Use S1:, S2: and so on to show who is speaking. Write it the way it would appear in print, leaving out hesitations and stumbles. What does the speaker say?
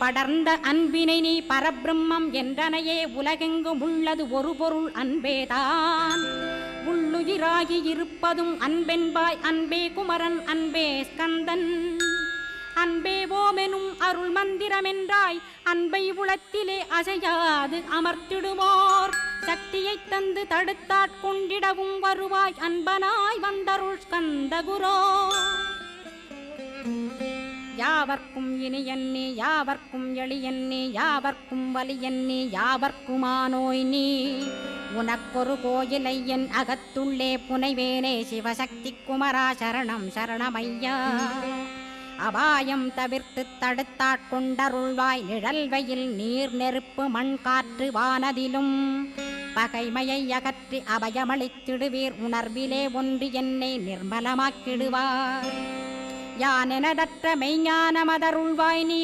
S1: படர்ந்த அன்பினை நீ பரபிரம்மம் என்றனையே உலகெங்கும் உள்ளது ஒரு பொருள் அன்பேதான் உள்ளுயிராகி இருப்பதும் அன்பென்பாய் அன்பே குமரன் அன்பே ஸ்கந்தன் அன்பே ஓமெனும் அருள் மந்திரமென்றாய் அன்பை உளத்திலே அசையாது அமர்த்திடுமோர் சக்தியை தந்து தடுத்தாட்கொண்டிடவும் வருவாய் அன்பனாய் வந்தருள் ஸ்கந்தகுரோ யாவர்க்கும் இனியன்னே யாவர்க்கும் எளியன்னே யாவர்க்கும் வலியன்னே யாவர்க்குமானோய் நீ உனக்கொரு கோயிலை என் அகத்துள்ளே புனைவேனே சிவசக்தி குமரா சரணம் சரணமையா அபாயம் தவிர்த்து தடுத்தாட்கொண்டருள்வாய் நிழல் வெயில் நீர் நெருப்பு மண் காற்று வானதிலும் பகைமையை அகற்றி அபயமளித்திடுவீர் உணர்விலே ஒன்று என்னை நிர்மலமாக்கிடுவார் யானெனதற்ற மெய்ஞானமதருள்வாய் நீ